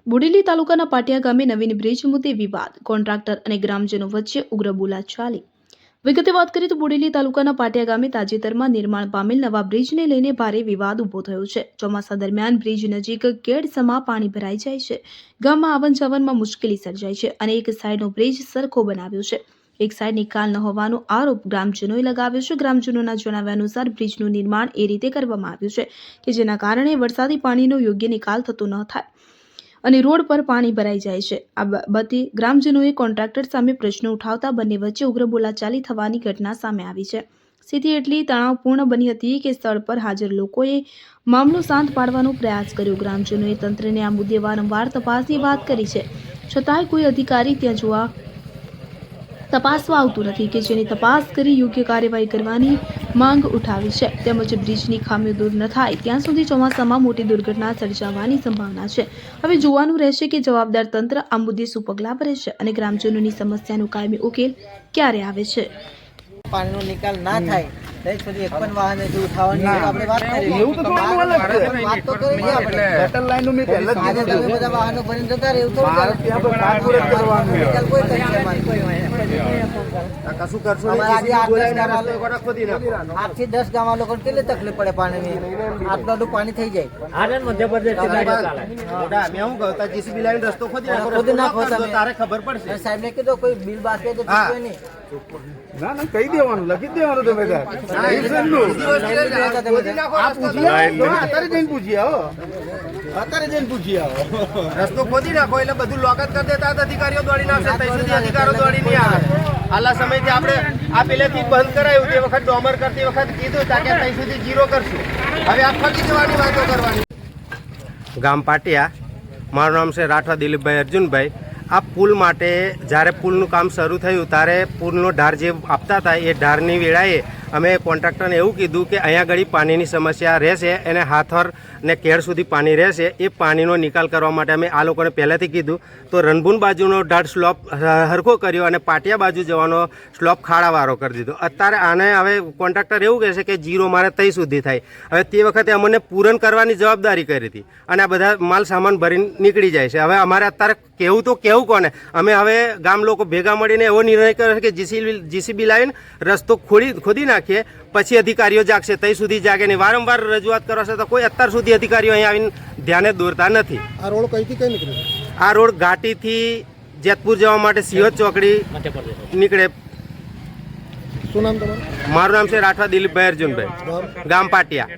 બોડેલી તાલુકાના પાટિયા ગામે નવીન બ્રિજ મુદ્દે વિવાદ, કોન્ટ્રાક્ટર અને ગ્રામજનો વચ્ચે ઉગ્ર બોલાચાલી। વિગતે વાત કરીએ તો બોડેલી તાલુકાના પાટિયા ગામે તાજેતરમાં નિર્માણ પામેલ નવા બ્રિજને લઈને ભારે વિવાદ ઊભો થયો છે। ચોમાસા દરમિયાન બ્રિજ નજીક કેડસમાં પાણી ભરાઈ જાય છે, ગામમાં આવન જાવનમાં મુશ્કેલી સર્જાય છે અને એક સાઈડનો બ્રિજ સરખો બનાવ્યો છે, એક સાઈડ નિકાલ ન હોવાનો આરોપ ગ્રામજનોએ લગાવ્યો છે। ગ્રામજનોના જણાવ્યા અનુસાર બ્રિજનું નિર્માણ એ રીતે કરવામાં આવ્યું છે કે જેના કારણે વરસાદી પાણીનો યોગ્ય નિકાલ થતો ન થાય અને રોડ પર પાણી ભરાઈ જાય છે। આ બાબતે ગ્રામજનોએ કોન્ટ્રાક્ટર સામે પ્રશ્નો ઉઠાવતા બંને વચ્ચે ઉગ્ર બોલાચાલી થવાની ઘટના સામે આવી છે। સ્થિતિ એટલી તણાવપૂર્ણ બની હતી કે સ્થળ પર હાજર લોકોએ મામલો શાંત પાડવાનો પ્રયાસ કર્યો। ગ્રામજનોએ તંત્રને આ મુદ્દે વારંવાર તપાસની વાત કરી છે, છતાંય કોઈ અધિકારી ત્યાં તપાસવા આવતું નથી કે જેની તપાસ કરી યોગ્ય કાર્યવાહી કરવાની માંગ ઉઠાવી છે। તેમજ બ્રિજની ખામીઓ દૂર ન થાય ત્યાં સુધી ચોમાસામાં મોટી દુર્ઘટના સર્જાવાની સંભાવના છે। હવે જોવાનું રહેશે કે જવાબદાર તંત્ર આ મુદ્દે શું પગલાં ભરે છે અને ગ્રામજનોની સમસ્યાનો કાયમી ઉકેલ ક્યારે આવે છે। પાણીનો નિકાલ ના થાય ત્યાં સુધી એક પણ વાહન હજુ ઉઠાવવાની આપણે વાત કરી એવું તો થોડું અલગ વાત તો કરી છે આપણે ગટર લાઈનનું મેં પહેલા જ આજે કીધું તમે બધા વાહનો ભરીને જતા રહે એવું થોડું મારે ત્યાં તો કાનપુર જ કરવાનું છે। નિકાલ કોઈ કરી છે મારી કશું કરશો અમારે આજે આઠ દસ ગામ નહીં, 8 થી 10 ગામ લોકોને કેટલી તકલીફ પડે પાણીની, આટલું પાણી થઈ જાય। મેં હું કહું જીસીબી લાઈન રસ્તો ખોદી નાખો તમે, તારે ખબર પડશે। સાહેબ ને કીધું કોઈ બિલ બાકી તો ચૂકવે નહીં। ના ના કહી દેવાનું, લખી જ દેવાનું તમે અત્યારે જઈને પૂછી આવો, રસ્તો ખોદી નાખો એટલે બધું લોક જ કરી દેતા અધિકારીઓ દોડીને આવશે, ત્યાં સુધી અધિકારીઓ દોડી નહીં આવે। આલા સમયથી આપણે આ પહેલેથી બંધ કરાયું, તે વખત ડોમર કરતી વખત કીધું કે ત્યાં સુધી જીરો કરશું, હવે આ ફરી જવાની વાતો કરવાની। ગામ પાટિયા, મારું નામ છે રાઠવા દિલીપભાઈ અર્જુનભાઈ। આ પુલ માટે જ્યારે પુલનું કામ શરૂ થયું ત્યારે પુલનો ઢાર જે આપતા હતા એ ઢારની વેળાએ અમે કોન્ટ્રાક્ટરને એવું કીધું કે અહીંયા આગળ પાણીની સમસ્યા રહેશે, એને હાથર ને કેળ સુધી પાણી રહેશે, એ પાણીનો નિકાલ કરવા માટે અમે આ લોકોને પહેલાંથી કીધું। તો રણભૂન બાજુનો ઢાર સ્લોપ હરખો કર્યો અને પાટિયા બાજુ જવાનો સ્લોપ ખાડાવાળો કરી દીધો। અત્યારે આને હવે કોન્ટ્રાક્ટર એવું કહે છે કે જીરો મારે તઈ સુધી થાય। હવે તે વખતે અમને પૂરણ કરવાની જવાબદારી કરી હતી અને આ બધા માલ સામાન ભરીને નીકળી જાય છે। હવે અમારે અત્યારે કેવું તો કેવું કોને? અમે હવે ગામ લોકો ભેગા મળીને એવો નિર્ણય કર્યો છે કે જીસીબી લાવીને રસ્તો ખોદી નાખીએ, પછી અધિકારીઓ જાગશે, ત્યાં સુધી જાગે નહીં। વારંવાર રજૂઆત કરો છો તો કોઈ અત્યાર સુધી અધિકારીઓ અહીંયા આવીને ધ્યાને દોરતા નથી। આ રોડ કઈથી કઈ નીકળે? આ રોડ ઘાટીથી જેતપુર જવા માટે સિંહજ ચોકડી નીકળે। શું નામ તમારું? મારું નામ છે રાઠવા દિલીપભાઈ અર્જુનભાઈ, ગામ પાટિયા।